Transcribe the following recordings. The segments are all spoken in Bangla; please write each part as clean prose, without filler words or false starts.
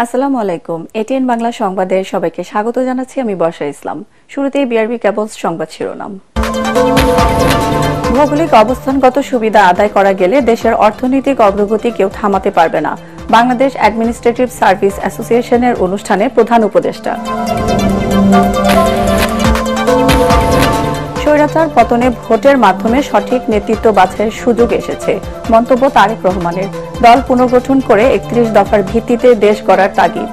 আসসালামু আলাইকুম। এটিএন বাংলা সংবাদে সবাইকে স্বাগত জানাচ্ছি। আমি বর্ষা ইসলাম। শুরুতেই বিআরবি কেবলস সংবাদ শিরোনাম। ভৌগোলিক অবস্থানগত সুবিধা আদায় করা গেলে দেশের অর্থনৈতিক অগ্রগতি কেউ থামাতে পারবে না, বাংলাদেশ অ্যাডমিনিস্ট্রেটিভ সার্ভিস অ্যাসোসিয়েশনের অনুষ্ঠানে প্রধান উপদেষ্টা। স্বৈরাচার পতনে ভোটের মাধ্যমে সঠিক নেতৃত্ব বাছাইয়ের সুযোগ এসেছে, মন্তব্য তারেক রহমানের। দল পুনর্গঠন করে ৩১ দফার ভিত্তিতে দেশ গড়ার তাগিদ।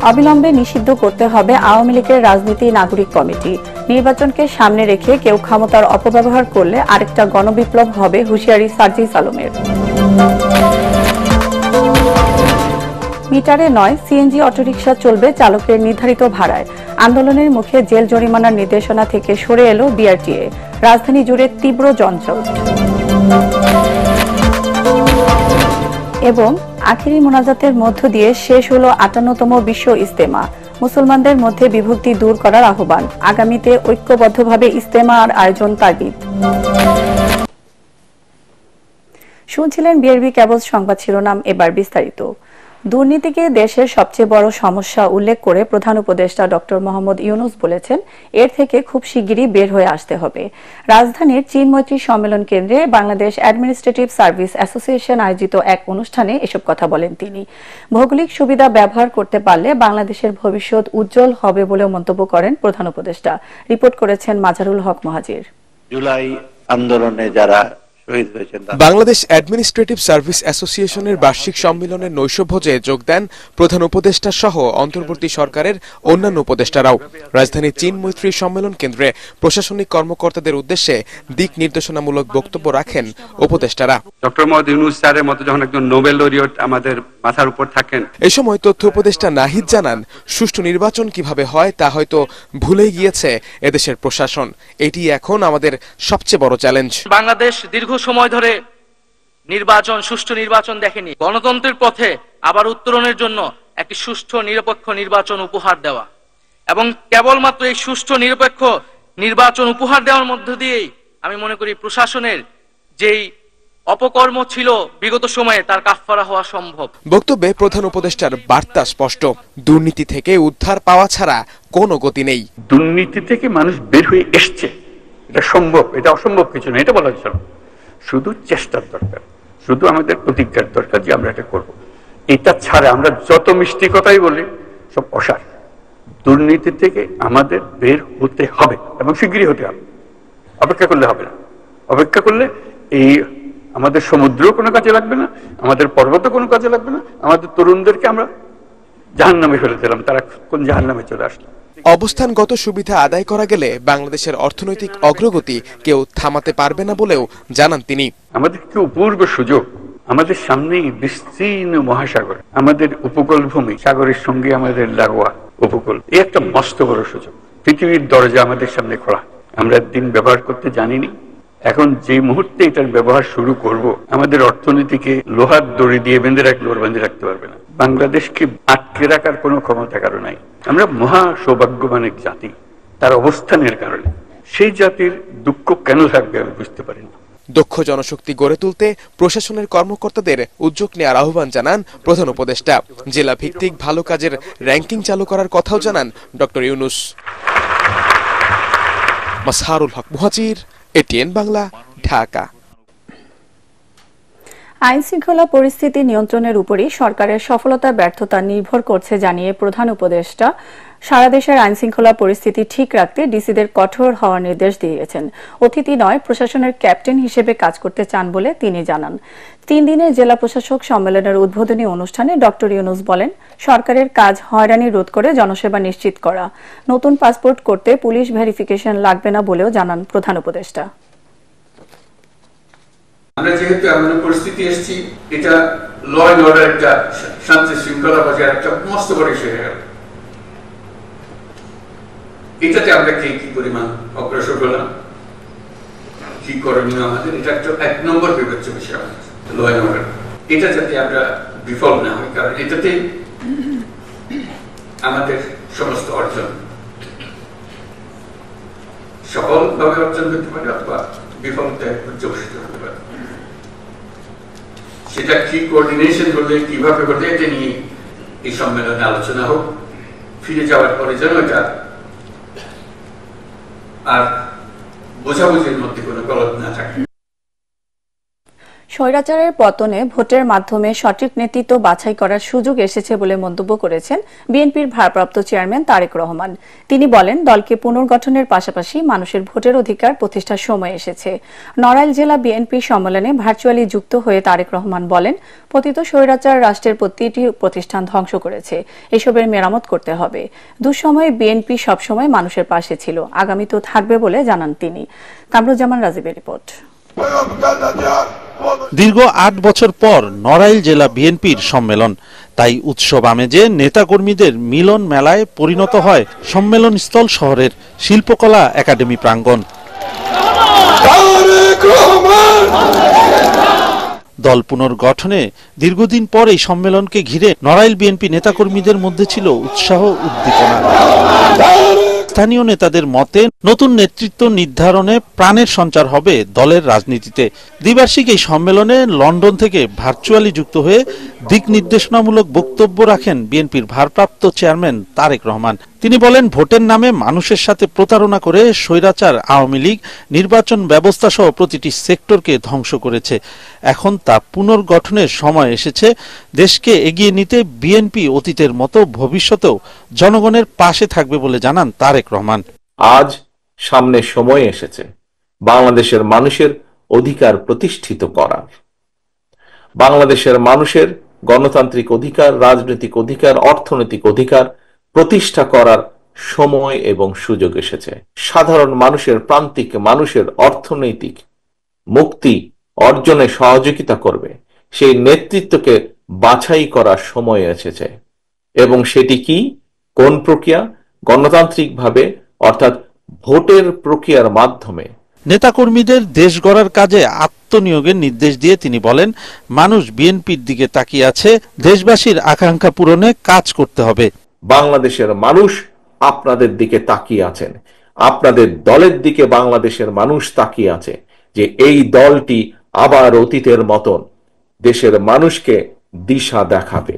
অবিলম্বে নিষিদ্ধ করতে হবে আওয়ামী লীগের রাজনীতি নাগরিক কমিটি। নির্বাচনকে সামনে রেখে কেউ ক্ষমতার অপব্যবহার করলে আরেকটা গণবিপ্লব হবে, হুঁশিয়ারি সার্জিস আলমের। মিটারে নয়, সিএনজি অটোরিকশা চলবে চালকের নির্ধারিত ভাড়ায়। আন্দোলনের মুখে জেল জরিমানার নির্দেশনা থেকে সরে এলো বিআরটিএ। রাজধানী জুড়ে তীব্র যানজট। এবং আখেরি মোনাজাতের মধ্য দিয়ে শেষ হলো ৫৮তম বিশ্ব ইজতেমা। মুসলমানদের মধ্যে বিভক্তি দূর করার আহ্বান। আগামীতে ঐক্যবদ্ধভাবে ইজতেমার আয়োজন তাগিদ। শুনছিলেন বিআরবি কেবলস সংবাদ শিরোনাম, এবার বিস্তারিত। দুর্নীতিকে দেশের সবচেয়ে বড় সমস্যা উল্লেখ করে প্রধান উপদেষ্টা ডক্টর মোহাম্মদ ইউনূস বলেছেন, এর থেকে খুব শিগগিরই বের হয়ে আসতে হবে। রাজধানীর চীন মৈত্রী সম্মেলন কেন্দ্রে বাংলাদেশ অ্যাডমিনিস্ট্রেটিভ সার্ভিস অ্যাসোসিয়েশন আয়োজিত এক অনুষ্ঠানে এসব কথা বলেন তিনি। ভৌগোলিক সুবিধা ব্যবহার করতে পারলে বাংলাদেশের ভবিষ্যৎ উজ্জ্বল হবে বলেও মন্তব্য করেন প্রধান উপদেষ্টা। রিপোর্ট করেছেন মাজারুল হক মহাজির। জুলাই আন্দোলনে যারা বাংলাদেশ অ্যাডমিনিস্ট্রেটিভ সার্ভিস অ্যাসোসিয়েশনের বার্ষিক সম্মেলনের নৈশভোজে যোগ দেন প্রধান উপদেষ্টা সহ অন্তর্বর্তী সরকারের অন্যান্য উপদেষ্টারাও। রাজধানীর চীন মৈত্রী সম্মেলন কেন্দ্রে প্রশাসনিক কর্মকর্তাদের উদ্দেশ্যে দিক নির্দেশনামূলক বক্তব্য রাখেন উপদেষ্টারা। ডক্টর মোহাম্মদ ইউনূস স্যারের মতো যখন একজন নোবেল লরিয়েট আমাদের মাথার উপর থাকেন। এ সময় তথ্য উপদেষ্টা নাহিদ জানান, সুষ্ঠু নির্বাচন কিভাবে হয় তা হয়তো ভুলেই গিয়েছে এদেশের প্রশাসন। এটি এখন আমাদের সবচেয়ে বড় চ্যালেঞ্জ। বাংলাদেশ দীর্ঘ সময় ধরে সুষ্ঠু নির্বাচন দেখেনি। গণতন্ত্রের পথে আবার উত্তরণের জন্য একটি সুষ্ঠু নিরপেক্ষ নির্বাচন উপহার দেওয়া এবং কেবলমাত্র এই সুষ্ঠু নিরপেক্ষ নির্বাচন উপহার দেওয়ার মধ্য দিয়েই আমি মনে করি প্রশাসনের যেই অপকর্ম ছিল বিগত সময়ে তার কাফফারা হওয়া সম্ভব। বক্তব্যে প্রধান উপদেষ্টার বার্তা স্পষ্ট, দুর্নীতি থেকে উদ্ধার পাওয়া ছাড়া কোনো গতি নেই। দুর্নীতি থেকে মানুষ বের হয়ে এসছে, এটা সম্ভব, এটা অসম্ভব কিছু না, এটা বলা হচ্ছে। শুধু চেষ্টার দরকার, শুধু আমাদের প্রতিজ্ঞার দরকার যে আমরা এটা করব। এটা ছাড়া আমরা যত মিষ্টি কথাই বলি সব অসার। দুর্নীতি থেকে আমাদের বের হতে হবে এবং শিগগিরই হতে হবে। অপেক্ষা করলে হবে না। অপেক্ষা করলে এই আমাদের সমুদ্র কোনো কাজে লাগবে না, আমাদের পর্বতও কোনো কাজে লাগবে না। আমাদের তরুণদেরকে আমরা জাহান্নামে ফেলে দিলাম, তারা কোন জাহান্নামে চলে আসলো। অবস্থানগত সুবিধা আদায় করা গেলে বাংলাদেশের অর্থনৈতিক অগ্রগতি কেউ থামাতে পারবে না বলেও জানান তিনি। আমাদের কি অপূর্ব সুযোগ, আমাদের সামনেই বিস্তীর্ণ মহাসাগর, আমাদের উপকূল ভূমি, সাগরের সঙ্গে আমাদের লাগোয়া উপকূল। এই একটা মস্ত বড় সুযোগ, পৃথিবীর দরজা আমাদের সামনে খোলা। আমরা দিন ব্যবহার করতে জানিনি, এখন যে মুহূর্তে এটার ব্যবহার শুরু করব, আমাদের অর্থনীতিকে লোহার দড়ি দিয়ে বেঁধে রাখতে পারবে না। বাংলাদেশকে আটকে রাখার কোনো ক্ষমতা কারো নাই। আমরা মহা সৌভাগ্যবান এক জাতি, তার অবস্থানের কারণে। সেই জাতির দুঃখ কেন থাকবে আমি বুঝতে পারি না। দক্ষ জনশক্তি গড়ে তুলতে প্রশাসনের কর্মকর্তাদের উদ্যোগ নেওয়ার আহ্বান জানান প্রধান উপদেষ্টা। জেলা ভিত্তিক ভালো কাজের র্যাঙ্কিং চালু করার কথাও জানান ডক্টর ইউনূস। মাসহারুল হক মুহাজির, এটিএন বাংলা, ঢাকা। আইন শৃঙ্খলা পরিস্থিতি নিয়ন্ত্রণের উপরই সরকারের সফলতা ব্যর্থতা নির্ভর করছে জানিয়ে প্রধান উপদেষ্টা সারা দেশের আইন শৃঙ্খলা পরিস্থিতি ঠিক রাখতে ডিসিদের কঠোর হওয়ার নির্দেশ দিয়েছেন। অতিথি নয়, প্রশাসনের ক্যাপ্টেন হিসেবে কাজ করতে চান বলে তিনি জানান। 3 দিনের জেলা প্রশাসক সম্মেলনের উদ্বোধনী অনুষ্ঠানে ডক্টর ইউনূস বলেন, সরকারের কাজ হয়রানি রোধ করে জনসেবা নিশ্চিত করা। নতুন পাসপোর্ট করতে পুলিশ ভেরিফিকেশন লাগবে না বলেও জানান প্রধান উপদেষ্টা। আমরা যেহেতু এমন পরিস্থিতি এসেছি, এটা ল এন্ড অর্ডার, একটা শান্তি শৃঙ্খলা বজায় একটা মস্ত বড় ইস্যু হয়ে গেল। এটাতে আমরা কি পরিমাণ অগ্রসর হলাম, কি করণীয় আমাদের, এটা একটা 1 নম্বর বিবেচ্য বিষয় আমাদের ল এন্ড অর্ডার। এটা যাতে আমরা বিফল না হই, কারণ এটাতে আমাদের সমস্ত অর্জন সফলভাবে অর্জন করতে পারে অথবা বিফলতায় পর্যবসিত হতে পারে। সেটা কি কোঅর্ডিনেশন করলে কিভাবে করলে এটা নিয়ে এই সম্মেলনে আলোচনা হোক। ফিরে যাওয়ার পরে যেন এটা আর বোঝাবুঝির মধ্যে কোনো গলদ না থাকে। স্বৈরাচারের পতনে ভোটের মাধ্যমে সঠিক নেতৃত্ব বাছাই করার সুযোগ এসেছে বলে মন্তব্য করেছেন বিএনপির ভারপ্রাপ্ত চেয়ারম্যান তারেক রহমান। তিনি বলেন, দলকে পুনর্গঠনের পাশাপাশি মানুষের ভোটের অধিকার প্রতিষ্ঠার সময় এসেছে। নড়াইল জেলা বিএনপি সম্মেলনে ভার্চুয়ালি যুক্ত হয়ে তারেক রহমান বলেন, পতিত স্বৈরাচার রাষ্ট্রের প্রতিটি প্রতিষ্ঠান ধ্বংস করেছে, এসবের মেরামত করতে হবে। দুঃসময়ে বিএনপি সবসময় মানুষের পাশে ছিল, আগামীতেও থাকবে বলে জানান তিনি। কামরুজ্জামান রাজীবের রিপোর্ট। দীর্ঘ ৮ বছর পর নড়াইল জেলা বিএনপির সম্মেলন, তাই উৎসব আমেজে নেতাকর্মীদের মিলন মেলায় পরিণত হয় সম্মেলন স্থল শহরের শিল্পকলা একাডেমি প্রাঙ্গণ। দল পুনর্গঠনে দীর্ঘদিন পর এই সম্মেলনকে ঘিরে নড়াইল বিএনপি নেতাকর্মীদের মধ্যে ছিল উৎসাহ উদ্দীপনা। স্থানীয় নেতাদের মতে নতুন নেতৃত্ব নির্ধারণে প্রাণের সঞ্চার হবে দলের রাজনীতিতে। দ্বিবার্ষিক এই সম্মেলনে লন্ডন থেকে ভার্চুয়ালি যুক্ত হয়ে দিক নির্দেশনামূলক বক্তব্য রাখেন বিএনপির ভারপ্রাপ্ত চেয়ারম্যান তারেক রহমান। তিনি বলেন, ভোটের নামে মানুষের সাথে প্রতারণা করে স্বৈরাচার আওয়ামী লীগ নির্বাচন ব্যবস্থা সহ প্রতিটি সেক্টরকে ধ্বংস করেছে। এখন তা পুনর্গঠনের সময় এসেছে। দেশকে এগিয়ে নিতে বিএনপি অতীতের মতো ভবিষ্যতেও জনগণের পাশে থাকবে বলে জানান তারেক রহমান। আজ সামনে সময় এসেছে বাংলাদেশের মানুষের অধিকার প্রতিষ্ঠিত করার। বাংলাদেশের মানুষের গণতান্ত্রিক অধিকার, রাজনৈতিক অধিকার, অর্থনৈতিক অধিকার প্রতিষ্ঠা করার সময় এবং সুযোগ এসেছে। সাধারণ মানুষের, প্রান্তিক মানুষের অর্থনৈতিক মুক্তি অর্জনে সহযোগিতা করবে সেই নেতৃত্বকে বাছাই করার সময় এসেছে। এবং সেটি কি, কোন প্রক্রিয়া? গণতান্ত্রিকভাবে, অর্থাৎ ভোটের প্রক্রিয়ার মাধ্যমে। নেতাকর্মীদের দেশ গড়ার কাজে আত্মনিয়োগের নির্দেশ দিয়ে তিনি বলেন, মানুষ বিএনপির দিকে তাকিয়ে আছে, দেশবাসীর আকাঙ্ক্ষা পূরণে কাজ করতে হবে। বাংলাদেশের মানুষ আপনাদের দিকে তাকিয়ে আছেন, আপনাদের দলের দিকে বাংলাদেশের মানুষ তাকিয়ে আছে যে এই দলটি আবার অতীতের মতন দেশের মানুষকে দিশা দেখাবে।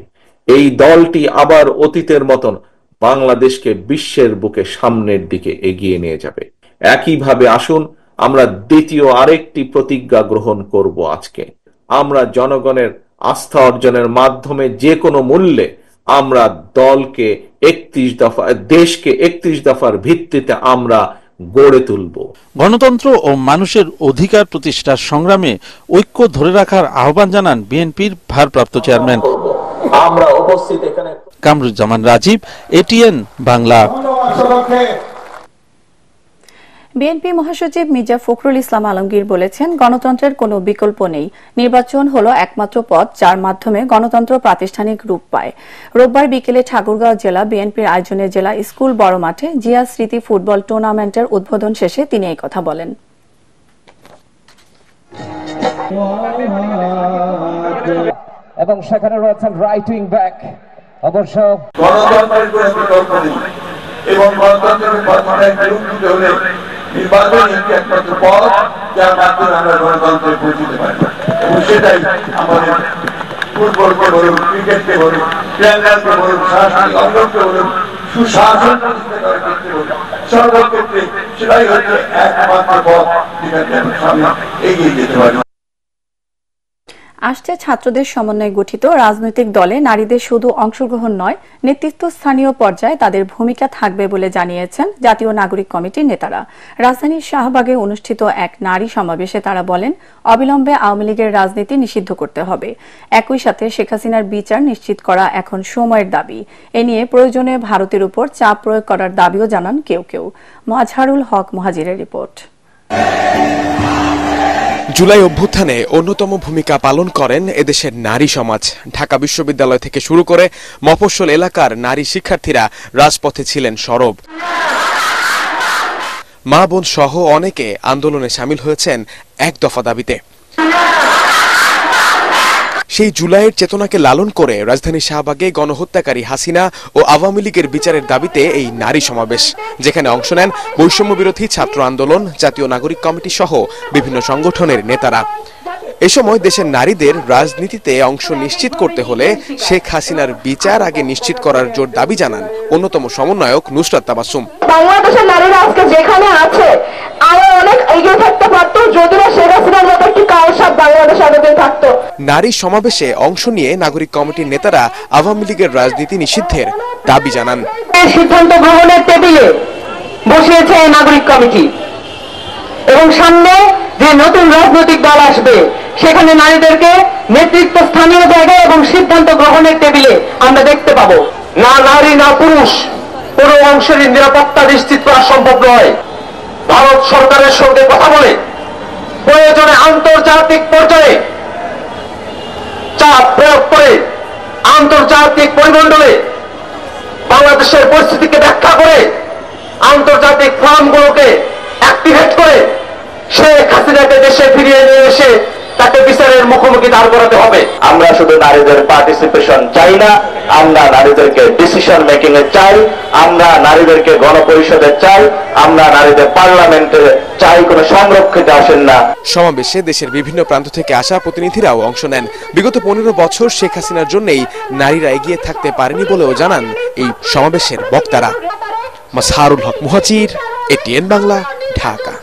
এই দলটি আবার অতীতের মতন বাংলাদেশকে বিশ্বের বুকে সামনের দিকে এগিয়ে নিয়ে যাবে। একইভাবে আসুন আমরা দ্বিতীয় আরেকটি প্রতিজ্ঞা গ্রহণ করব আজকে। আমরা জনগণের আস্থা অর্জনের মাধ্যমে যে কোনো মূল্যে আমরা দলকে 31 দফা, দেশকে 31 দফার ভিত্তিতে আমরা গড়ে তুলব। গণতন্ত্র ও মানুষের অধিকার প্রতিষ্ঠার সংগ্রামে ঐক্য ধরে রাখার আহ্বান জানান বিএনপির ভারপ্রাপ্ত চেয়ারম্যান। আমরা উপস্থিত এখানে কামরুজ্জামান রাজীব, এটিএন বাংলা। বিএনপি মহাসচিব মির্জা ফখরুল ইসলাম আলমগীর বলেছেন, গণতন্ত্রের কোনো বিকল্প নেই। নির্বাচন হলো একমাত্র পথ যার মাধ্যমে গণতন্ত্র প্রাতিষ্ঠানিক রূপ পায়। রোববার বিকেলে ঠাকুরগাঁও জেলা বিএনপির আয়োজনে জেলা স্কুল বড় মাঠে জিয়া স্মৃতি ফুটবল টুর্নামেন্টের উদ্বোধন শেষে তিনি এই কথা বলেন। এবং সেখানে রয়েছেন রাইট উইং ব্যাক। অবশ্য গণতন্ত্রের কোনো বিকল্প নেই এবং গণতন্ত্রের কর্মটায় বিলুপ্ত হলে নির্বাচন একটি একমাত্র পথ যার মাধ্যমে আমরা গণতন্ত্রে পৌঁছতে পারি। এবং সেটাই আমাদের ফুটবলকে বলুন, ক্রিকেটকে বলুন, প্লেয়ারকে বলুন, সাংস্কৃতিক অঙ্গনকে বলুন, সুশাসন প্রতিষ্ঠা করার ক্ষেত্রে বলুন, সর্বক্ষেত্রে সেটাই হচ্ছে একমাত্র পথ যেটাকে আমরা সামনে এগিয়ে যেতে পারি। আসছে ছাত্রদের সমন্বয়ে গঠিত রাজনৈতিক দলে নারীদের শুধু অংশগ্রহণ নয়, নেতৃত্বস্থানীয় পর্যায়ে তাদের ভূমিকা থাকবে বলে জানিয়েছেন জাতীয় নাগরিক কমিটির নেতারা। রাজধানীর শাহবাগে অনুষ্ঠিত এক নারী সমাবেশে তারা বলেন, অবিলম্বে আওয়ামী লীগের রাজনীতি নিষিদ্ধ করতে হবে। একই সাথে শেখ হাসিনার বিচার নিশ্চিত করা এখন সময়ের দাবি। এ নিয়ে প্রয়োজনে ভারতের উপর চাপ প্রয়োগ করার দাবিও জানান কেউ কেউ। মাজহারুল হক মুহাজিরের রিপোর্ট। জুলাই অভ্যুত্থানে অন্যতম ভূমিকা পালন করেন এদেশের নারী সমাজ। ঢাকা বিশ্ববিদ্যালয় থেকে শুরু করে মফস্বল এলাকার নারী শিক্ষার্থীরা রাজপথে ছিলেন সরব। মা বোন সহ অনেকে আন্দোলনে সামিল হয়েছেন এক দফা দাবিতে। সেই জুলাইয়ের চেতনাকে লালন করে রাজধানীর শাহবাগে গণহত্যাকারী হাসিনা ও আওয়ামী লীগের বিচারের দাবিতে এই নারী সমাবেশ, যেখানে অংশ নেন বৈষম্য বিরোধী ছাত্র আন্দোলন, জাতীয় নাগরিক কমিটি সহ বিভিন্ন সংগঠনের নেতারা। এ সময় দেশের নারীদের রাজনীতিতে অংশ নিশ্চিত করতে হলে শেখ হাসিনার বিচার আগে নিশ্চিত করার জোর দাবি জানান অন্যতম সমন্বয়ক নুসরাত তাবাসসুম। বাংলাদেশের নারীরা আজকে যেখানে আছে আরো অনেক এগিয়ে থাকতে পারতো যদি না শেখ হাসিনার মতো একটি কালসাপ বাংলাদেশ আগে থাকতো। নারী সমাবেশে অংশ নিয়ে নাগরিক কমিটির নেতারা আওয়ামী লীগের রাজনীতি নিষিদ্ধের দাবি জানান। সিদ্ধান্ত গ্রহণের টেবিলে বসিয়েছে এই নাগরিক কমিটি এবং সামনে যে নতুন রাজনৈতিক দল আসবে সেখানে নারীদেরকে নেতৃত্ব স্থানীয় জায়গায় এবং সিদ্ধান্ত গ্রহণের টেবিলে আমরা দেখতে পাবো। না নারী না পুরুষ কোনো অংশের নিরাপত্তা নিশ্চিত করা সম্ভব নয়। ভারত সরকারের সঙ্গে কথা বলে প্রয়োজনে আন্তর্জাতিক পর্যায়ে চাপ প্রয়োগ করে আন্তর্জাতিক পরিমণ্ডলে বাংলাদেশের পরিস্থিতিকে ব্যাখ্যা করে আন্তর্জাতিক ফোরামগুলোকে অ্যাক্টিভেট করে শেখ হাসিনাকে দেশে ফিরিয়ে নিয়ে এসে তাকে বিচারের মুখোমুখি দাঁড় করাতে হবে। আমরা শুধু নারীদের পার্টিসিপেশন চাই না, আমরা নারীদেরকে ডিসিশন মেকিং এ চাই, আমরা নারীদেরকে গণপরিষদে চাই, আমরা নারীদের পার্লামেন্টে চাই, কোনো সংরক্ষিত আসেন না। সমাবেশে দেশের বিভিন্ন প্রান্ত থেকে আসা প্রতিনিধিরাও অংশ নেন। বিগত 15 বছর শেখ হাসিনার জন্যই নারীরা এগিয়ে থাকতে পারেনি বলেও জানান এই সমাবেশের বক্তারা। মাজহারুল হক মুহাজির, এটিএন বাংলা, ঢাকা।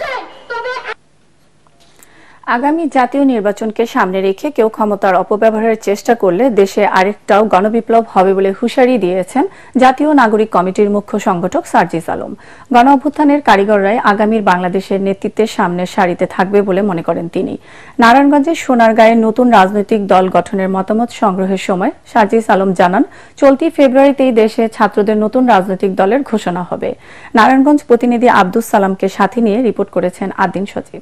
আগামী জাতীয় নির্বাচনকে সামনে রেখে কেউ ক্ষমতার অপব্যবহারের চেষ্টা করলে দেশে আরেকটাও গণবিপ্লব হবে বলে হুঁশিয়ারি দিয়েছেন জাতীয় নাগরিক কমিটির মুখ্য সংগঠক সার্জিস আলম। গণ অভ্যুত্থানের কারিগররাই আগামীর বাংলাদেশের নেতৃত্বের সামনের সারিতে থাকবে বলে মনে করেন তিনি। নারায়ণগঞ্জের সোনারগাঁয়ে নতুন রাজনৈতিক দল গঠনের মতামত সংগ্রহের সময় সার্জিস আলম জানান, চলতি ফেব্রুয়ারিতেই দেশে ছাত্রদের নতুন রাজনৈতিক দলের ঘোষণা হবে। নারায়ণগঞ্জ প্রতিনিধি আব্দুস সালামকে সাথে নিয়ে রিপোর্ট করেছেন আদিন সচিব।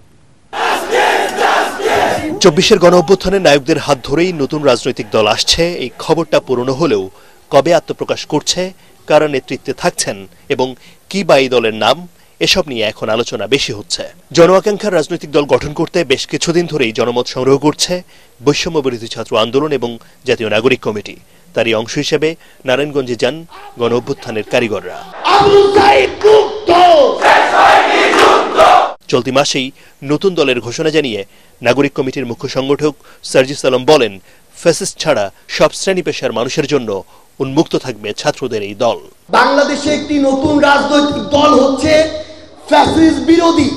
24-এর গণ অভ্যুত্থানের নায়কদের হাত ধরেই নতুন রাজনৈতিক দল আসছে, এই খবরটা পুরনো হলেও কবে আত্মপ্রকাশ করছে, কারা নেতৃত্বে থাকছেন এবং কি বা এই দলের নাম, এসব নিয়ে এখন আলোচনা বেশি হচ্ছে। জন আকাঙ্ক্ষার রাজনৈতিক দল গঠন করতে বেশ কিছুদিন ধরেই জনমত সংগ্রহ করছে বৈষম্য বিরোধী ছাত্র আন্দোলন এবং জাতীয় নাগরিক কমিটি। তারই অংশ হিসেবে নারায়ণগঞ্জে যান গণ অভ্যুত্থানের কারিগররা। চলতি মাসেই নতুন দলের ঘোষণা জানিয়ে নাগরিক কমিটির মুখ্য সংগঠক সার্জিস আলম বলেন, ফ্যাসিস্ট ছাড়া সব শ্রেণী পেশার মানুষের জন্য উন্মুক্ত থাকবে ছাত্রদের এই দল। বাংলাদেশে একটি নতুন রাজনৈতিক দল হচ্ছে ফ্যাসিস্ট বিরোধী।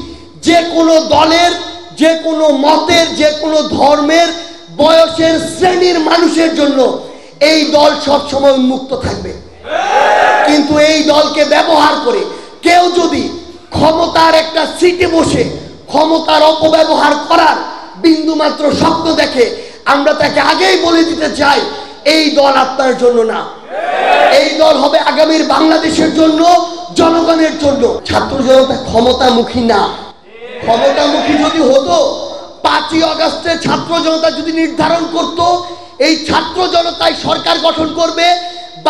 যে কোনো দলের, যে কোনো মতের, যে কোনো ধর্মের, বয়সের, শ্রেণীর মানুষের জন্য এই দল সবসময় উন্মুক্ত থাকবে। কিন্তু এই দলকে ব্যবহার করে কেউ যদি ক্ষমতার একটা সিটে বসে ক্ষমতার অপব্যবহার করার বিন্দুমাত্র স্বপ্ন দেখে, আমরা তাকে আগেই বলে দিতে চাই, এই দল আপনার জন্য না। এই দল হবে আগামীর বাংলাদেশের জন্য, জনগণের জন্য। ছাত্র জনতা ক্ষমতামুখী না। ক্ষমতামুখী যদি হতো, 5ই আগস্টে ছাত্র জনতা যদি নির্ধারণ করত এই ছাত্র জনতাই সরকার গঠন করবে,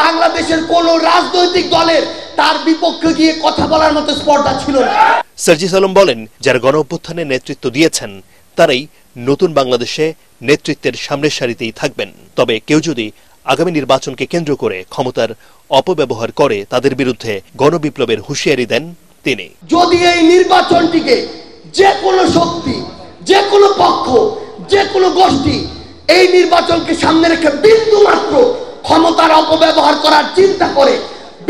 বাংলাদেশের কোন রাজনৈতিক দলের তার বিপক্ষে গিয়ে কথা বলার মতো স্পর্ধা ছিল না। সার্জিস আলম বলেন, যারা গণ অভ্যুত্থানের নেতৃত্ব দিয়েছেন তারাই নতুন বাংলাদেশে নেতৃত্বের সামনের সারিতেই থাকবেন। তবে কেউ যদি আগামী নির্বাচনকে কেন্দ্র করে ক্ষমতার অপব্যবহার করে তাদের বিরুদ্ধে গণবিপ্লবের হুঁশিয়ারি দেন তিনি। যদি এই নির্বাচনটিকে যে কোনো শক্তি, যে কোনো পক্ষ, যে কোনো গোষ্ঠী এই নির্বাচনকে সামনে রেখে বিন্দুমাত্র ক্ষমতার অপব্যবহার করার চিন্তা করে,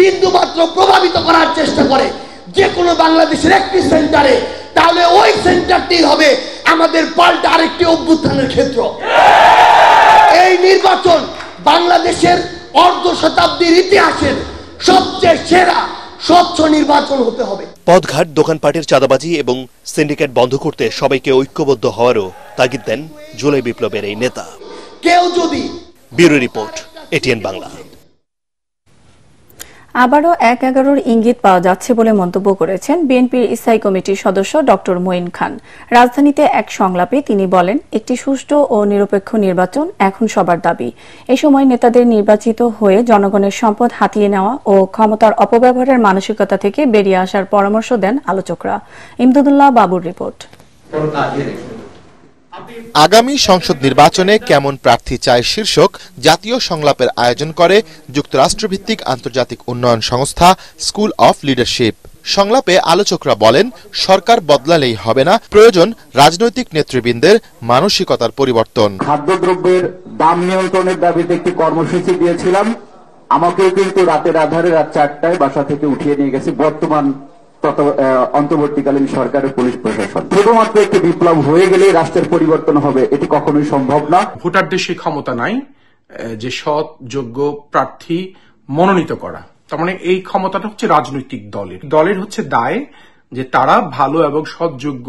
বিন্দুমাত্র প্রভাবিত করার চেষ্টা করে যে কোনো বাংলাদেশের একটি সেন্টারে, তাহলে ওই সেন্টারটি হবে আমাদের পাল্টা আরেকটি অভ্যুত্থানের ক্ষেত্র। এই নির্বাচন বাংলাদেশের অর্ধ শতাব্দীর ইতিহাসের সবচেয়ে সেরা স্বচ্ছ নির্বাচন হতে হবে। পথঘাট, দোকানপাটের চাঁদাবাজি এবং সিন্ডিকেট বন্ধ করতে সবাইকে ঐক্যবদ্ধ হওয়ারও তাগিদ দেন জুলাই বিপ্লবের এই নেতা। কেউ যদি ব্যুরো রিপোর্ট, এটিএন বাংলা। আবারও 1-11-র ইঙ্গিত পাওয়া যাচ্ছে বলে মন্তব্য করেছেন বিএনপির স্থায়ী কমিটির সদস্য ডক্টর মঈন খান। রাজধানীতে এক সংলাপে তিনি বলেন, একটি সুষ্ঠু ও নিরপেক্ষ নির্বাচন এখন সবার দাবি। এ সময় নেতাদের নির্বাচিত হয়ে জনগণের সম্পদ হাতিয়ে নেওয়া ও ক্ষমতার অপব্যবহারের মানসিকতা থেকে বেরিয়ে আসার পরামর্শ দেন আলোচকরা। ইমদাদুল্লাহ বাবুর রিপোর্ট। আগামী সংসদ নির্বাচনে কেমন প্রার্থী চায় শীর্ষক জাতীয় সংলাপের আয়োজন করে যুক্তরাষ্ট্রভিত্তিক আন্তর্জাতিক উন্নয়ন সংস্থা স্কুল অফ লিডারশিপ। সংলাপে আলোচকরা বলেন, সরকার বদলালেই হবে না, প্রয়োজন রাজনৈতিক নেতৃবৃন্দের মানসিকতার পরিবর্তন। খাদ্যদ্রব্যের দাম নিয়ন্ত্রণের দাবিতে একটি কর্মসূচি দিয়েছিলাম, আমাকেও কিন্তু রাতের আধারে রাত 4টায় বাসা থেকে উঠিয়ে নিয়ে গেছে বর্তমান অন্তর্বর্তীকালীন সরকারের পুলিশ প্রশাসন। শুধুমাত্র একটি বিপ্লব হয়ে গেলেই রাষ্ট্রের পরিবর্তন হবে, এটি কখনোই সম্ভব না। ভোটারদের সেই ক্ষমতা নাই যে সৎ যোগ্য প্রার্থী মনোনীত করা। তার মানে এই ক্ষমতাটা হচ্ছে রাজনৈতিক দলের হচ্ছে দায় যে তারা ভালো এবং সৎ যোগ্য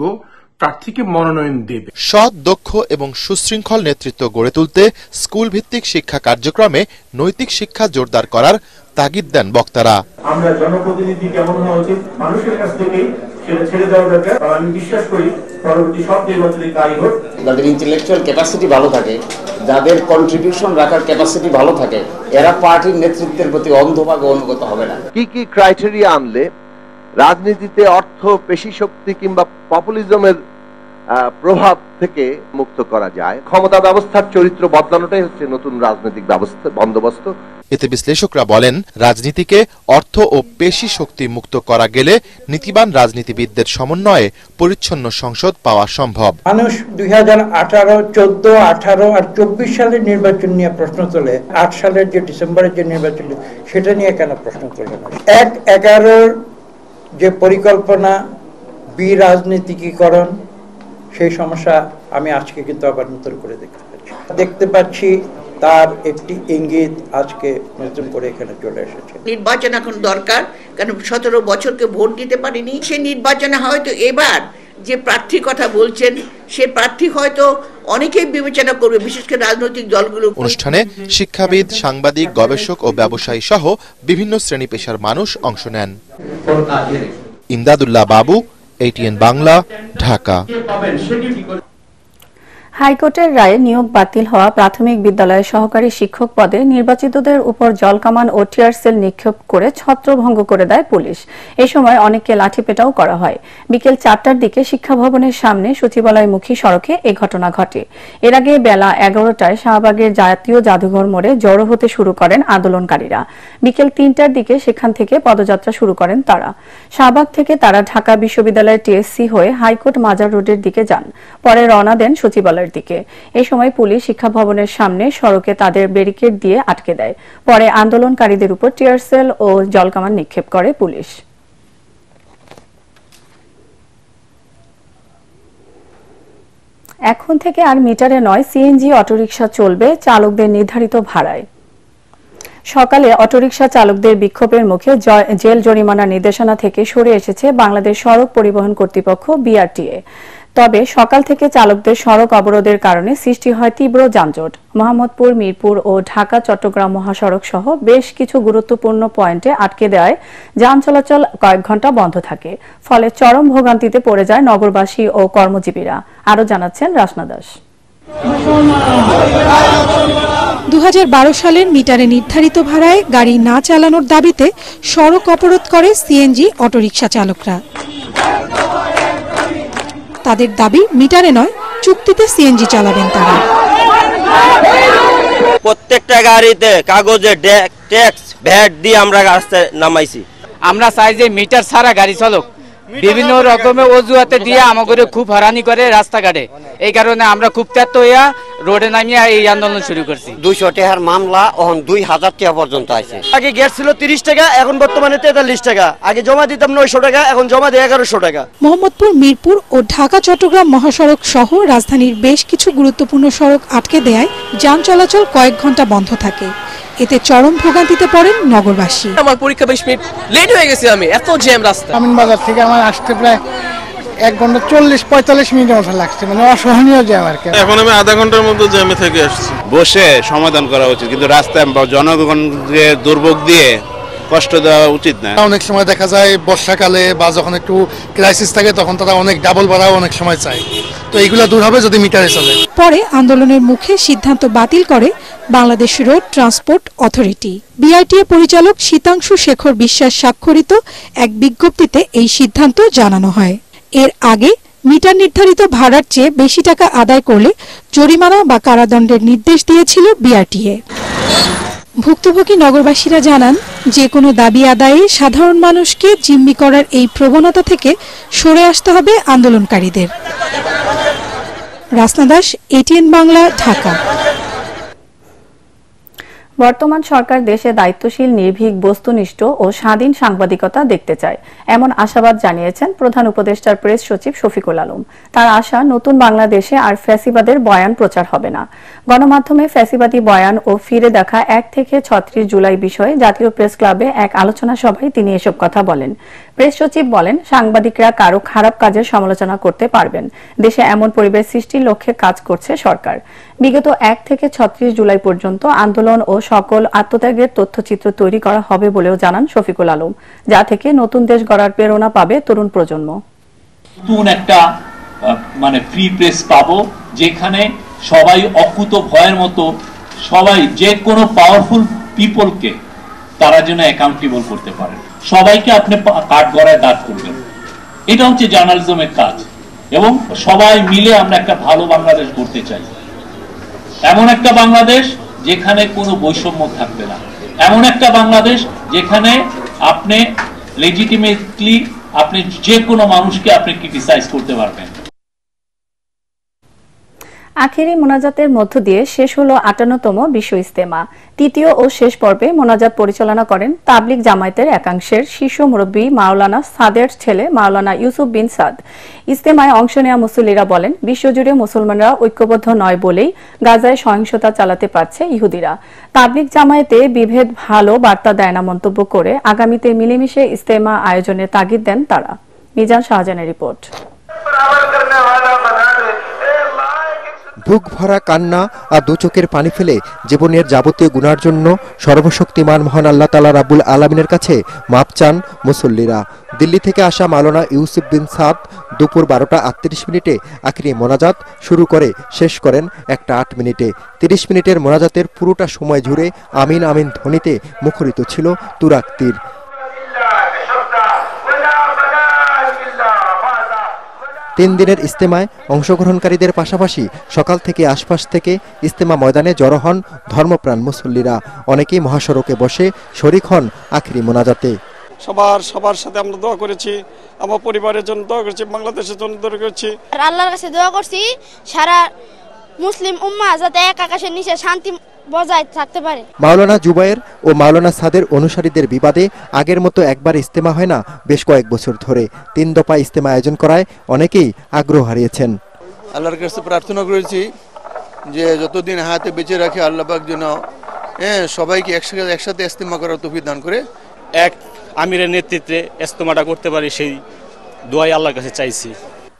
প্রার্থীকে মনোনয়ন দেবে। সৎ, দক্ষ এবং সুশৃঙ্খল নেতৃত্ব গড়ে তুলতে স্কুল ভিত্তিক শিক্ষা কার্যক্রমে নৈতিক শিক্ষা জোরদার করার তাগিদ দেন বক্তারা। আমরা জনপ্রতিনিধি কেমন হওয়া উচিত মানুষের কাছ থেকে সেটা ছেড়ে দেওয়া দরকার। আমি বিশ্বাস করি পরবর্তী সব নির্বাচনে তাই হোক। যাদের ইন্টেলেকচুয়াল ক্যাপাসিটি ভালো থাকে, যাদের কন্ট্রিবিউশন রাখার ক্যাপাসিটি ভালো থাকে, এরা পার্টির নেতৃত্বের প্রতি অন্ধভাবে অনুগত হবে না। কি কি ক্রাইটেরিয়া আনলে রাজনীতিতে অর্থ, পেশি শক্তি কিংবা পপুলিজমের প্রভাব থেকে মুক্ত করা যায়? ক্ষমতা ব্যবস্থার চরিত্র বদলানোটাই হচ্ছে নতুন রাজনৈতিক ব্যবস্থা বন্দোবস্ত। এতে বিশ্লেষকরা বলেন, রাজনীতিকে অর্থ ও পেশি শক্তি মুক্ত করা গেলে নীতিবান রাজনীতিবিদদের সমন্বয়ে পরিচ্ছন্ন সংসদ পাওয়া সম্ভব। মানুষ 2018, 14, 18 আর 24 সালের নির্বাচন নিয়ে প্রশ্ন তোলে, 8 সালের যে ডিসেম্বরের যে নির্বাচন সেটা নিয়ে কেন প্রশ্ন তোলে না? 1-11 যে পরিকল্পনা, রাজনীতিকীকরণ, সেই সমস্যা আমি আজকে কিন্তু আবার নতুন করে দেখতে পাচ্ছি তার একটি ইঙ্গিত আজকে নতুন করে এখানে চলে এসেছে। নির্বাচন এখন দরকার, কারণ 17 বছরকে ভোট দিতে পারিনি। সেই নির্বাচনে হয়তো এবার যে প্রার্থীর কথা বলছেন সে প্রার্থী হয়তো অনেকেই বিবেচনা করবে, বিশেষ করে রাজনৈতিক দলগুলো। অনুষ্ঠানে শিক্ষাবিদ, সাংবাদিক, গবেষক ও ব্যবসায়ী সহ বিভিন্ন শ্রেণী পেশার মানুষ অংশ নেন। ইমদাদুল্লাহ বাবু, ATN বাংলা, ঢাকা। হাইকোর্টের রায়ে নিয়োগ বাতিল হওয়া প্রাথমিক বিদ্যালয়ের সহকারী শিক্ষক পদে নির্বাচিতদের উপর জলকামান ও টিয়ার সেল নিক্ষেপ করে ছত্রভঙ্গ করে দেয় পুলিশ। এ সময় অনেককে লাঠিপেটাও করা হয়। বিকেল 4টার দিকে শিক্ষা ভবনের সামনে সচিবালয়মুখী সড়কে এ ঘটনা ঘটে। এর আগে বেলা 11টায় শাহবাগের জাতীয় জাদুঘর মোড়ে জড়ো হতে শুরু করেন আন্দোলনকারীরা। বিকেল 3টার দিকে সেখান থেকে পদযাত্রা শুরু করেন তারা। শাহবাগ থেকে তারা ঢাকা বিশ্ববিদ্যালয়ের TSC হয়ে হাইকোর্ট মাজার রোডের দিকে যান, পরে রওনা দেন সচিবালয় দিকে। এই সময় পুলিশ শিক্ষা ভবনের সামনে সড়কে তাদের ব্যারিকেড দিয়ে আটকে দেয়। পরে আন্দোলনকারীদের উপর টিয়ার সেল ও জলকামান নিক্ষেপ করে পুলিশ। এখন থেকে আর মিটারে নয়, CNG অটোরিকশা চলবে চালকদের নির্ধারিত ভাড়ায়। সকালে অটোরিকশা চালকদের বিক্ষোভের মুখে জেল জরিমানার নির্দেশনা থেকে সরে এসেছে বাংলাদেশ সড়ক পরিবহন কর্তৃপক্ষ BRTA। তবে সকাল থেকে চালকদের সড়ক অবরোধের কারণে সৃষ্টি হয় তীব্র যানজট। মোহাম্মদপুর, মিরপুর ও ঢাকা চট্টগ্রাম মহাসড়ক সহ বেশ কিছু গুরুত্বপূর্ণ পয়েন্টে আটকে দেওয়ায় যান চলাচল কয়েক ঘন্টা বন্ধ থাকে। ফলে চরম ভোগান্তিতে পড়ে যায় নগরবাসী ও কর্মজীবীরা। আরও জানাচ্ছেন রাসনা দাস। 2012 সালের মিটারে নির্ধারিত ভাড়ায় গাড়ি না চালানোর দাবিতে সড়ক অবরোধ করে CNG অটোরিকশা চালকরা। তাদের দাবি মিটারে নয়, চুক্তিতে CNG চালাবেন তারা। প্রত্যেকটা গাড়িতে কাগজে ট্যাক্স ভ্যাট দিয়ে আমরা রাস্তায় নামাইছি। আমরা চাই যে মিটার ছাড়া গাড়ি চালক বিভিন্ন রকমের অজুহাতে দিয়ে আমাদের খুব হয়রানি করে রাস্তাঘাটে। এই কারণে আমরা খুব ত্যাক্ত হইয়া রোডে নামিয়ে এই আন্দোলন শুরু করছি। 200 টাকার মামলা এখন 2000 টাকা পর্যন্ত আছে। আগে গেট ছিল 30 টাকা, এখন বর্তমানে 43 টাকা। আগে জমা দিতাম 900 টাকা, এখন জমা দেয় 1100 টাকা। মোহাম্মদপুর, মিরপুর ও ঢাকা চট্টগ্রাম মহাসড়ক সহ রাজধানীর বেশ কিছু গুরুত্বপূর্ণ সড়ক আটকে দেয় যান চলাচল কয়েক ঘন্টা বন্ধ থাকে। এতে চরম ভোগান্তিতে পড়েন নগরবাসী। আমার পরীক্ষা 20 মিনিট লেট হয়ে গেছে, আমি এত জ্যাম রাস্তা। আমিনবাজার থেকে আমার আসতে প্রায় 1 ঘন্টা 40-45 মিনিটের মতো লাগছে, মানে অসহনীয় জ্যাম আর কি। এখন আমি আধা ঘন্টার মতো জ্যামে থেকে আসছি। বসে সমাধান করা উচিত, কিন্তু রাস্তায় জনগণকে দুর্ভোগ দিয়ে কষ্ট দেওয়া উচিত না। অনেক সময় দেখা যায় বর্ষাকালে বা যখন একটু ক্রাইসিস থাকে তখন তারা অনেক ডাবল ভাড়াও অনেক সময় চায়, তো এইগুলা দূর হবে যদি মিটারে চলে। পরে আন্দোলনের মুখে সিদ্ধান্ত বাতিল করে Bangladesh road transport authority. BRTA পরিচালক শীতাংশু শেখর বিশ্বাস স্বাক্ষরিত এক বিজ্ঞপ্তিতে এই সিদ্ধান্ত জানানো হয়। এর আগে মিটার নির্ধারিত ভাড়ার চেয়ে বেশি টাকা আদায় করলে জরিমানা বা কারাদণ্ডের নির্দেশ দিয়েছিল BRTA। ভুক্তভোগী নগরবাসীরা জানান, যে কোনো দাবি আদায়ে সাধারণ মানুষকে জিম্মি করার এই প্রবণতা থেকে সরে আসতে হবে আন্দোলনকারীদের। রাসনা দাস, এটিএন বাংলা, ঢাকা। বর্তমান সরকার দেশে দায়িত্বশীল, নির্ভীক, বস্তুনিষ্ঠ ও স্বাধীন সাংবাদিকতা দেখতে চায়, এমন আশাবাদ জানিয়েছেন প্রধান উপদেষ্টার প্রেস সচিব শফিকুল আলম। তার আশা, নতুন বাংলাদেশে আর ফ্যাসিবাদের বয়ান প্রচার হবে না। গণমাধ্যমে ফ্যাসিবাদী বয়ান ও ফিরে দেখা 1 থেকে 36 জুলাই বিষয়ে জাতীয় প্রেস ক্লাবে এক আলোচনা সভায় তিনি এসব কথা বলেন। প্রেস সচিব বলেন, সাংবাদিকরা কারো খারাপ কাজের সমালোচনা করতে পারবেন। দেশে এমন পরিবেশ সৃষ্টির লক্ষ্যে কাজ করছে সরকার। বিগত 1 থেকে 36 জুলাই পর্যন্ত আন্দোলন ও সকল আত্মত্যাগের তথ্যচিত্র তৈরি করা হবে বলেও জানান শফিকুল আলম, যা থেকে নতুন দেশ গড়ার প্রেরণা পাবে তরুণ প্রজন্ম। নতুন একটা মানে ফ্রি প্রেস পাবো, যেখানে সবাই অকুত ভয়ের মতো সবাই যে কোনো পাওয়ারফুল পিপলকে তারা যেন অ্যাকাউন্টেবল করতে পারেন। সবাইকে আপনি কাঠগড়ায় দাঁড় করবেন, এটা হচ্ছে জার্নালিজমের কাজ। এবং সবাই মিলে আমরা একটা ভালো বাংলাদেশ গড়তে চাই, এমন একটা বাংলাদেশ যেখানে কোনো বৈষম্য থাকবে না, এমন একটা বাংলাদেশ যেখানে আপনি লেজিটিমেটলি আপনি যে কোনো মানুষকে আপনি ক্রিটিসাইজ করতে পারবেন। আখেরি মোনাজাতের মধ্য দিয়ে শেষ হলো 58তম বিশ্ব ইজতেমা। তৃতীয় ও শেষ পর্বে মোনাজাত পরিচালনা করেন তাবলিগ জামায়াতের একাংশের শীর্ষ মুরব্বী মাওলানা সাদের ছেলে মাওলানা ইউসুফ বিন সাদ। ইজতেমায় অংশ নেওয়া মুসল্লিরা বলেন, বিশ্বজুড়ে মুসলমানরা ঐক্যবদ্ধ নয় বলেই গাজায় সহিংসতা চালাতে পারছে ইহুদিরা। তাবলিগ জামায়াতে বিভেদ ভালো বার্তা দেয় না মন্তব্য করে আগামীতে মিলেমিশে ইজতেমা আয়োজনের তাগিদ দেন তারা। মিজান শাহজাহানের রিপোর্ট। বুক ভরা কান্না আর দু চোখের পানি ফেলে জীবনের যাবতীয় গুনার জন্য সর্বশক্তিমান মহান আল্লাহ তাআলা রাব্বুল আলামিনের কাছে মাপ চান মুসল্লিরা। দিল্লি থেকে আসা মাওলানা ইউসুফ বিন সাদ দুপুর 12টা 38 মিনিটে আখেরি মোনাজাত শুরু করে শেষ করেন 1টা 8 মিনিটে। 30 মিনিটের মোনাজাতের পুরোটা সময় জুড়ে আমিন আমিন ধ্বনিতে মুখরিত ছিল তুরাক-তীর। 3 দিনের ইজতেমায় অংশগ্রহণকারীদের পাশাপাশি সকাল থেকে আশপাশ থেকে ইজতেমা ময়দানে জড়ো হন ধর্মপ্রাণ মুসল্লিরা। অনেকেই মহাসড়কে বসে শরীক হন আখেরি মোনাজাতে। সবার সাথে আমরা দোয়া করেছি, আমার পরিবারের জন্য দোয়া করেছি, বাংলাদেশের জন্য দোয়া করেছি, আর আল্লাহর কাছে দোয়া করছি সারা মুসলিম উম্মাহ যাতে এক আকাশের নিচে শান্তি বজায় থাকতে পারে। মাওলানা জুবায়ের ও মাওলানা সাদের অনুসারীদের বিবাদে আগের মতো একবার ইজতেমা হয় না বেশ কয়েক বছর ধরে। 3 দফা ইজতেমা আয়োজন করায় অনেকেই আগ্রহ হারিয়েছেন। আল্লাহর কাছে প্রার্থনা করেছি যে যতদিন হাতে বেঁচে রাখে আল্লাহ পাক যেন সবাইকে একসাথে ইজতেমা করার তৌফিক দান করে, এক আমিরের নেতৃত্বে ইজতেমাটা করতে পারি সেই দোয়াই আল্লাহর কাছে চাইছি।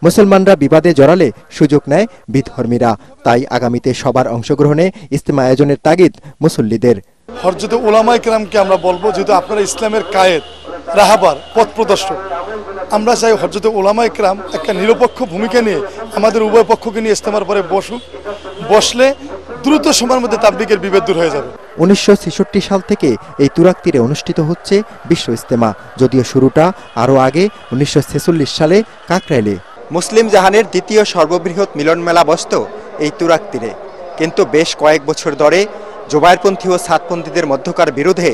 মুসলমানরা বিবাদে জড়ালে সুযোগ নেয় বিধর্মীরা, তাই আগামীতে সবার অংশগ্রহণে ইজতেমা আয়োজনের তাগিদ মুসল্লিদের। হযরত উলামায়ে কেরামকে আমরা বলবো, যেহেতু আপনারা ইসলামের কায়েদ, রাহাবার, পথ প্রদর্শক, আমরা চাই হযরত উলামায়ে কেরাম একটা নিরপেক্ষ ভূমিকা নিয়ে আমাদের উভয় পক্ষকে নিয়ে ইজতেমার পরে বসলে দ্রুত সময়ের মধ্যে তাবলীগের বিভেদ দূর হয়ে যাবে। 1966 সাল থেকে এই তুরাক-তীরে অনুষ্ঠিত হচ্ছে বিশ্ব ইজতেমা, যদিও শুরুটা আরও আগে 1946 সালে কাকরাইলে। মুসলিম জাহানের দ্বিতীয় সর্ববৃহৎ মিলন মেলা বসত এই তুরাক-তীরে, কিন্তু বেশ কয়েক বছর ধরে জোবায়েরপন্থী ও সাদপন্থীদের মধ্যকার বিরোধে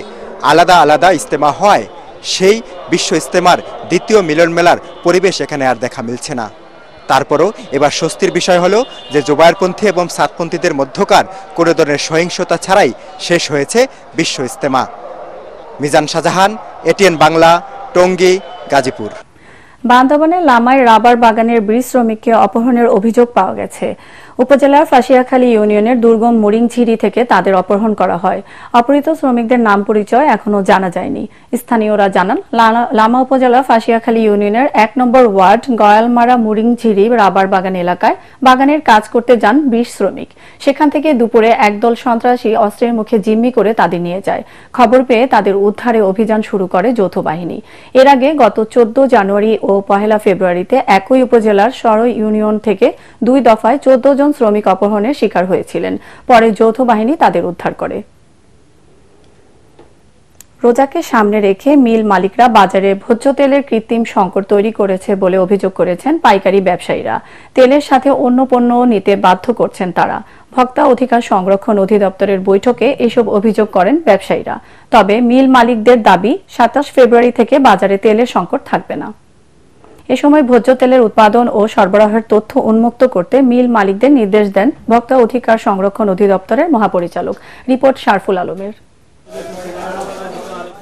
আলাদা আলাদা ইজতেমা হয়। সেই বিশ্ব ইজতেমার দ্বিতীয় মিলন মেলার পরিবেশ এখানে আর দেখা মিলছে না। তারপরও এবার স্বস্তির বিষয় হলো যে জোবায়েরপন্থী এবং সাদপন্থীদের মধ্যকার কোনো ধরনের সহিংসতা ছাড়াই শেষ হয়েছে বিশ্ব ইজতেমা। মিজান শাহজাহান, এটিএন বাংলা, টঙ্গী, গাজীপুর। বান্দরবানের লামায় রাবার বাগানের ব্রিজ শ্রমিককে অপহরণের অভিযোগ পাওয়া গেছে। উপজেলার ফাঁসিয়াখালী ইউনিয়নের দুর্গম মুরিংঝিরি থেকে তাদের অপহরণ করা হয়। অপহৃত শ্রমিকদের নাম পরিচয় এখনো জানা যায়নি। স্থানীয়রা জানান, লামা উপজেলার ফাঁসিয়াখালী ইউনিয়নের 1 নম্বর ওয়ার্ড গয়ালমারা মুরিংঝিরি রাবার বাগান এলাকায় বাগানের কাজ করতে যান 20 শ্রমিক। সেখান থেকে দুপুরে একদল সন্ত্রাসী অস্ত্রের মুখে জিম্মি করে তাদের নিয়ে যায়। খবর পেয়ে তাদের উদ্ধারে অভিযান শুরু করে যৌথ বাহিনী। এর আগে গত 14 জানুয়ারি ও 1 ফেব্রুয়ারিতে একই উপজেলার সরই ইউনিয়ন থেকে 2 দফায় 14 জন শ্রমিক অপহরণের শিকার হয়েছিলেন। পরে যৌথ বাহিনী তাদের উদ্ধার করে। রোজাকে সামনে রেখে মিল মালিকরা বাজারে ভোজ্য তেলের কৃত্রিম সংকট তৈরি করেছে বলে অভিযোগ করেছেন পাইকারি ব্যবসায়ীরা। তেলের সাথে অন্য পণ্য নিতে বাধ্য করছেন তারা। ভোক্তা অধিকার সংরক্ষণ অধিদপ্তরের বৈঠকে এসব অভিযোগ করেন ব্যবসায়ীরা। তবে মিল মালিকদের দাবি 27 ফেব্রুয়ারি থেকে বাজারে তেলের সংকট থাকবে না। এ সময় ভোজ্য তেলের উৎপাদন ও সরবরাহের তথ্য উন্মুক্ত করতে মিল মালিকদের নির্দেশ দেন ভোক্তা অধিকার সংরক্ষণ অধিদপ্তরের মহাপরিচালক। রিপোর্ট শারফুল আলমের।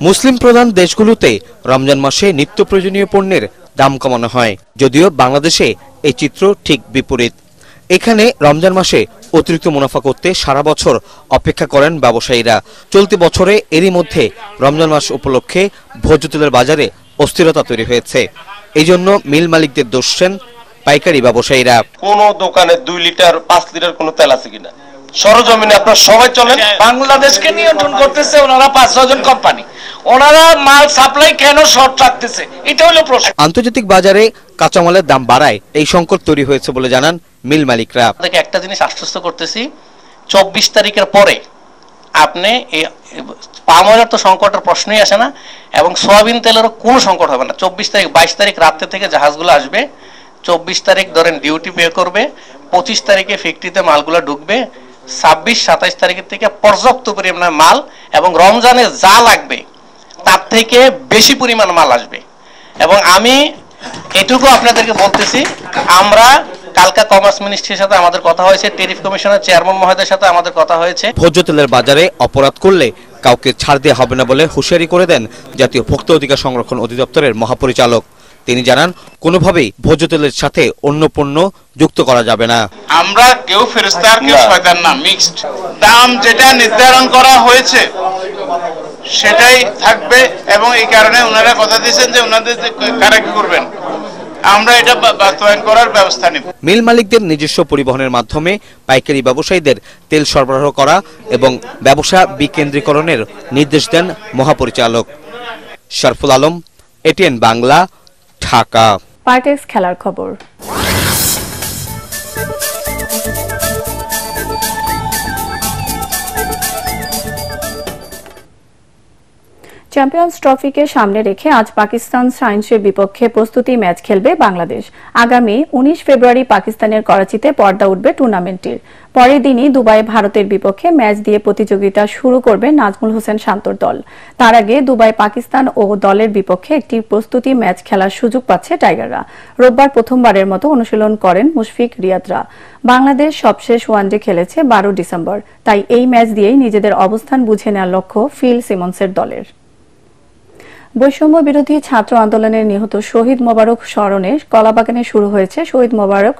মুসলিম প্রধান দেশগুলোতে রমজান মাসে নিত্য প্রয়োজনীয় পণ্যের দাম কমানো হয়, যদিও বাংলাদেশে এই চিত্র ঠিক বিপরীত। এখানে রমজান মাসে অতিরিক্ত মুনাফা করতে সারা বছর অপেক্ষা করেন ব্যবসায়ীরা। চলতি বছরে এরই মধ্যে রমজান মাস উপলক্ষে ভোজ্য তেলের বাজারে অস্থিরতা তৈরি হয়েছে। এই জন্য মিল মালিকদের দোষ দেন পাইকারি ব্যবসায়ীরা। কোন দোকানে 2 লিটার 5 লিটার কোন তেল আছে কিনা? সরজমিনে আপনারা সবাই চলেন। বাংলাদেশকে নিয়ন্ত্রণ করতেছে ওনারা 5-6 জন কোম্পানি। ওনারা মাল সাপ্লাই কেন শর্ট রাখতেছে, এটা হলো প্রশ্ন। আন্তর্জাতিক বাজারে কাঁচামালের দাম বাড়ায় এই সংকট তৈরি হয়েছে বলে জানান মিল মালিকরা। আপনাকে একটা জিনিস আশ্বস্ত করতেছি, 24 তারিখের পরে আপনি পাম অয়েলের তো সংকটের প্রশ্নই আসে না, এবং সয়াবিন তেলেরও কোনো সংকট হবে না। 24 তারিখ 22 তারিখ রাতে থেকে জাহাজগুলো আসবে, 24 তারিখ ধরেন ডিউটি পে করবে, 25 তারিখে ফ্যাক্টরিতে মালগুলো ঢুকবে, 26-27 তারিখের থেকে পর্যাপ্ত পরিমাণে মাল এবং রমজানে যা লাগবে তার থেকে বেশি পরিমাণ মাল আসবে। এবং আমি এটুকু আপনাদেরকে বলতেছি, আমরা কালকা কমার্স মিনিস্ট্রির সাথে আমাদের কথা হয়েছে, টেরিফ কমিশনের চেয়ারম্যান মহোদয়ের সাথে আমাদের কথা হয়েছে। ভোজ্য তেলের বাজারে অপরাধ করলে কাউকে ছাড় দেওয়া হবে না বলে হুঁশিয়ারি করে দেন জাতীয় ভোক্তা অধিকার সংরক্ষণ অধিদপ্তরের মহাপরিচালক। তিনি জানান, কোনোভাবেই ভোজ্য তেলের সাথে অন্য পণ্য যুক্ত করা যাবে না। আমরা কেউ ফেরেশতা আর কেউ শয়তান না, মিক্সড। দাম যেটা নির্ধারণ করা হয়েছে সেটাই থাকবে, এবং এই কারণে ওনারা কথা দিয়েছেন যে ওনাদের কারেক্ট করবেন, আমরা এটা বাস্তবায়ন করার ব্যবস্থা নেব। মিল মালিকদের নিজস্ব পরিবহনের মাধ্যমে পাইকারি ব্যবসায়ীদের তেল সরবরাহ করা এবং ব্যবসা বিকেন্দ্রীকরণের নির্দেশ দেন মহাপরিচালক। শারফুল আলম, এটিএন বাংলা, ঢাকা। পার্টেক্স খেলার খবর। চ্যাম্পিয়ন্স ট্রফিকে সামনে রেখে আজ পাকিস্তান সায়েন্সের বিপক্ষে প্রস্তুতি ম্যাচ খেলবে বাংলাদেশ। আগামী 19 ফেব্রুয়ারি পাকিস্তানের করাচিতে পর্দা উঠবে টুর্নামেন্টটির। পরের দিনই দুবাই ভারতের বিপক্ষে ম্যাচ দিয়ে প্রতিযোগিতা শুরু করবে নাজমুল হোসেন শান্তর দল। তার আগে দুবাই পাকিস্তান ও দলের বিপক্ষে একটি প্রস্তুতি ম্যাচ খেলার সুযোগ পাচ্ছে টাইগাররা। রোববার প্রথমবারের মতো অনুশীলন করেন মুশফিক রিয়াদরা। বাংলাদেশ সবশেষ ওয়ানডে খেলেছে 12 ডিসেম্বর, তাই এই ম্যাচ দিয়েই নিজেদের অবস্থান বুঝে নেওয়ার লক্ষ্য ফিল সিমন্সের দলের। বৈষম্য বিরোধী ছাত্র আন্দোলনের নিহত শহীদ মোবারক স্মরণে কলাবাগানে শুরু হয়েছে শহীদ মোবারক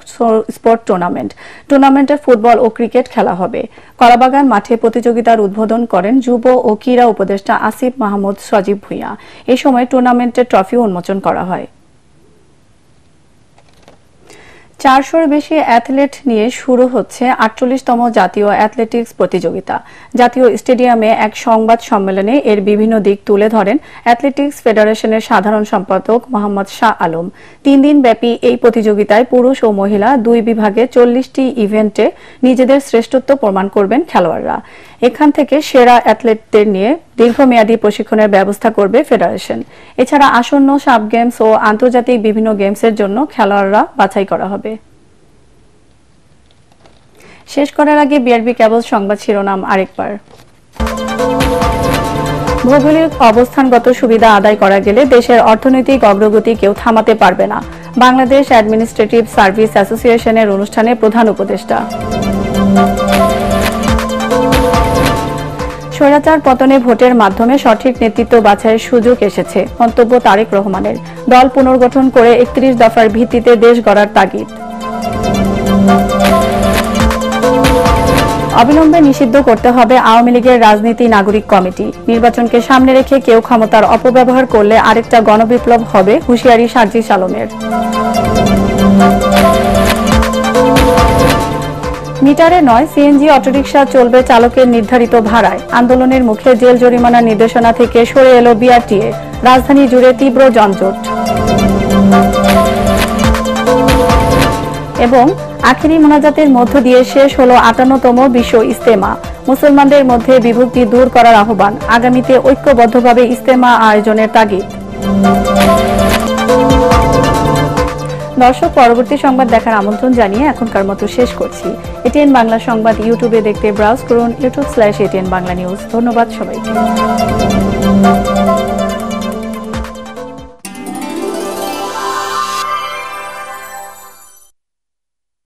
স্পোর্ট টুর্নামেন্ট। টুর্নামেন্টে ফুটবল ও ক্রিকেট খেলা হবে। কলাবাগান মাঠে প্রতিযোগিতার উদ্বোধন করেন যুব ও ক্রীড়া উপদেষ্টা আসিফ মাহমুদ সজীব ভূঁইয়া। এ সময় টুর্নামেন্টের ট্রফি উন্মোচন করা হয়। 400-এর বেশি অ্যাথলেট নিয়ে শুরু হচ্ছে 48তম জাতীয় অ্যাথলেটিক্স প্রতিযোগিতা। জাতীয় স্টেডিয়ামে এক সংবাদ সম্মেলনে এর বিভিন্ন দিক তুলে ধরেন অ্যাথলেটিক্স ফেডারেশনের সাধারণ সম্পাদক মোহাম্মদ শাহ আলম। 3 দিন ব্যাপী এই প্রতিযোগিতায় পুরুষ ও মহিলা 2 বিভাগে 40টি ইভেন্টে নিজেদের শ্রেষ্ঠত্ব প্রমাণ করবেন খেলোয়াড়রা। এখান থেকে সেরা অ্যাথলেটদের নিয়ে দীর্ঘমেয়াদী প্রশিক্ষণের ব্যবস্থা করবে ফেডারেশন। এছাড়া আসন্ন সাব গেমস ও আন্তর্জাতিক বিভিন্ন গেমসের জন্য খেলোয়াড়রা বাছাই করা হবে। শেষ করার আগে বিআরবি কেবল সংবাদ শিরোনাম আরেকবার। ভৌগোলিক অবস্থানগত সুবিধা আদায় করা গেলে দেশের অর্থনৈতিক অগ্রগতি কেউ থামাতে পারবে না, বাংলাদেশ অ্যাডমিনিস্ট্রেটিভ সার্ভিস অ্যাসোসিয়েশনের অনুষ্ঠানে প্রধান উপদেষ্টা। স্বৈরাচার পতনে ভোটের মাধ্যমে সঠিক নেতৃত্ব বাছাইয়ের সুযোগ এসেছে, মন্তব্য তারেক রহমানের। দল পুনর্গঠন করে 31 দফার ভিত্তিতে দেশ গড়ার তাগিদ। অবিলম্বে নিষিদ্ধ করতে হবে আওয়ামী লীগের রাজনীতি নাগরিক কমিটি। নির্বাচনকে সামনে রেখে কেউ ক্ষমতার অপব্যবহার করলে আরেকটা গণবিপ্লব হবে, হুঁশিয়ারি সার্জিস আলমের। মিটারে নয়, সিএনজি অটোরিকশা চলবে চালকের নির্ধারিত ভাড়ায়। আন্দোলনের মুখে জেল জরিমানার নির্দেশনা থেকে সরে এলো বিআরটিএ। রাজধানী জুড়ে তীব্র যানজট। এবং আখেরি মোনাজাতের মধ্য দিয়ে শেষ হলো 58তম বিশ্ব ইজতেমা। মুসলমানদের মধ্যে বিভক্তি দূর করার আহ্বান, আগামীতে ঐক্যবদ্ধভাবে ইজতেমা আয়োজনের তাগিদ। দর্শক, পরবর্তী সংবাদ দেখার আমন্ত্রণ জানিয়ে এখনকার মতো শেষ করছি। এটিএন বাংলা সংবাদ ইউটিউবে দেখতে ব্রাউজ করুন youtube/ATN বাংলা নিউজ। ধন্যবাদ সবাইকে।